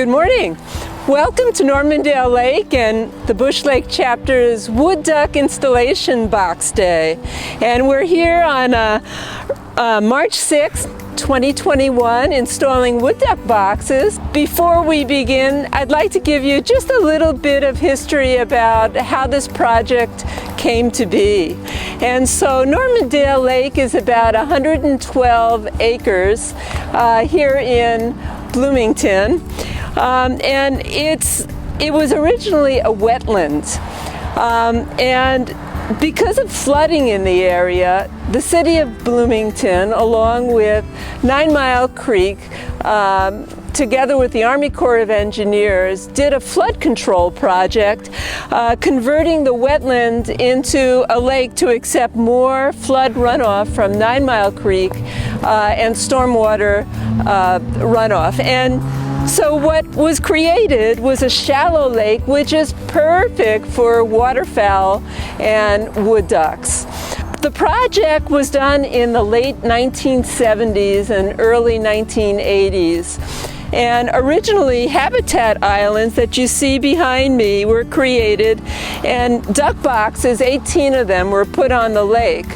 Good morning. Welcome to Normandale Lake and the Bush Lake Chapter's Wood Duck Installation Box Day. And we're here on March 6th, 2021, installing wood duck boxes. Before we begin, I'd like to give you just a little bit of history about how this project came to be. And so Normandale Lake is about 112 acres here in Bloomington. And it was originally a wetland. And because of flooding in the area, the City of Bloomington, along with 9 Mile Creek, together with the Army Corps of Engineers, did a flood control project, converting the wetland into a lake to accept more flood runoff from 9 Mile Creek and stormwater runoff. And so what was created was a shallow lake, which is perfect for waterfowl and wood ducks. The project was done in the late 1970s and early 1980s. And originally, habitat islands that you see behind me were created, and duck boxes, 18 of them, were put on the lake.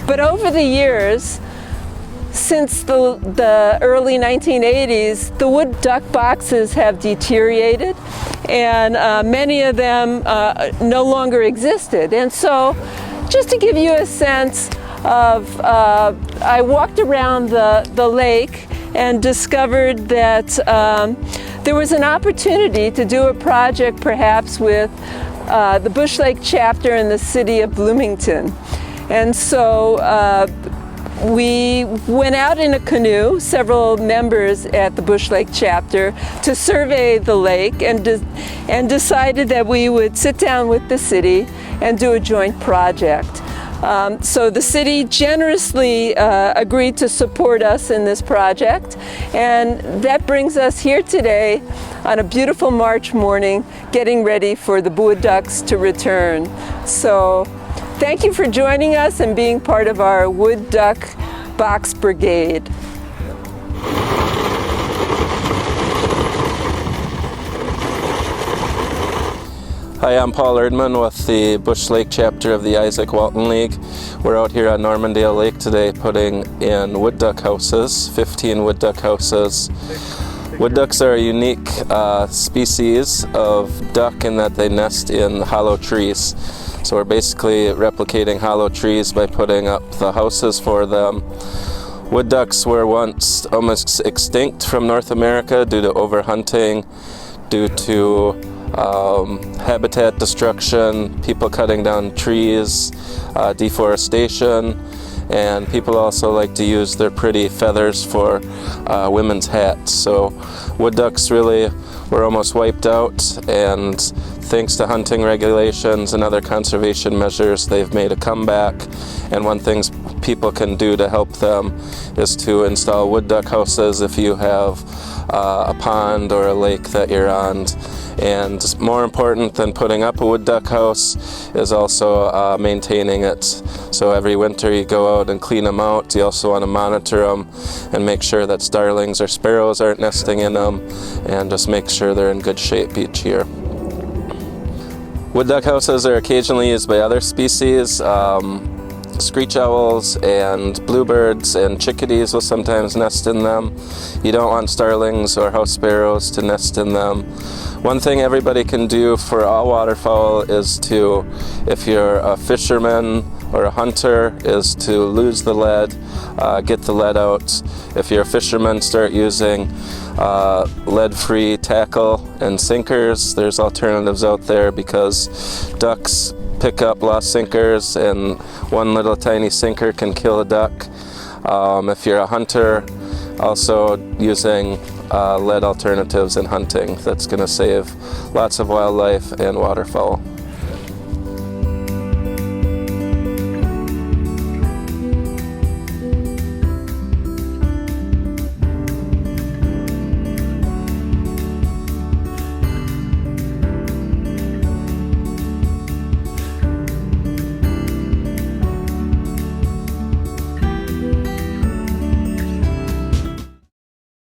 But over the years, since the early 1980s, the wood duck boxes have deteriorated, and many of them no longer existed. And so, just to give you a sense of, I walked around the lake and discovered that there was an opportunity to do a project perhaps with the Bush Lake Chapter in the City of Bloomington. And so we went out in a canoe, several members at the Bush Lake Chapter, to survey the lake, and decided that we would sit down with the city and do a joint project. So the city generously agreed to support us in this project, and that brings us here today on a beautiful March morning, getting ready for the wood ducks to return. So thank you for joining us and being part of our Wood Duck Box Brigade. Hi, I'm Paul Erdman with the Bush Lake Chapter of the Isaac Walton League. We're out here on Normandale Lake today putting in wood duck houses, 15 wood duck houses. Wood ducks are a unique species of duck in that they nest in hollow trees. So we're basically replicating hollow trees by putting up the houses for them. Wood ducks were once almost extinct from North America due to overhunting, due to habitat destruction, people cutting down trees, deforestation, and people also like to use their pretty feathers for women's hats. So wood ducks really were almost wiped out, and thanks to hunting regulations and other conservation measures, they've made a comeback. And one thing people can do to help them is to install wood duck houses if you have a pond or a lake that you're on. And more important than putting up a wood duck house is also maintaining it. So every winter you go out and clean them out. You also want to monitor them and make sure that starlings or sparrows aren't nesting in them, and just make sure they're in good shape each year. Wood duck houses are occasionally used by other species. Screech owls and bluebirds and chickadees will sometimes nest in them. You don't want starlings or house sparrows to nest in them. One thing everybody can do for all waterfowl is to, if you're a fisherman or a hunter, is to lose the lead, get the lead out. If you're a fisherman, start using lead-free tackle and sinkers. There's alternatives out there because ducks pick up lost sinkers, and one little tiny sinker can kill a duck. If you're a hunter, also using lead alternatives in hunting. That's going to save lots of wildlife and waterfowl.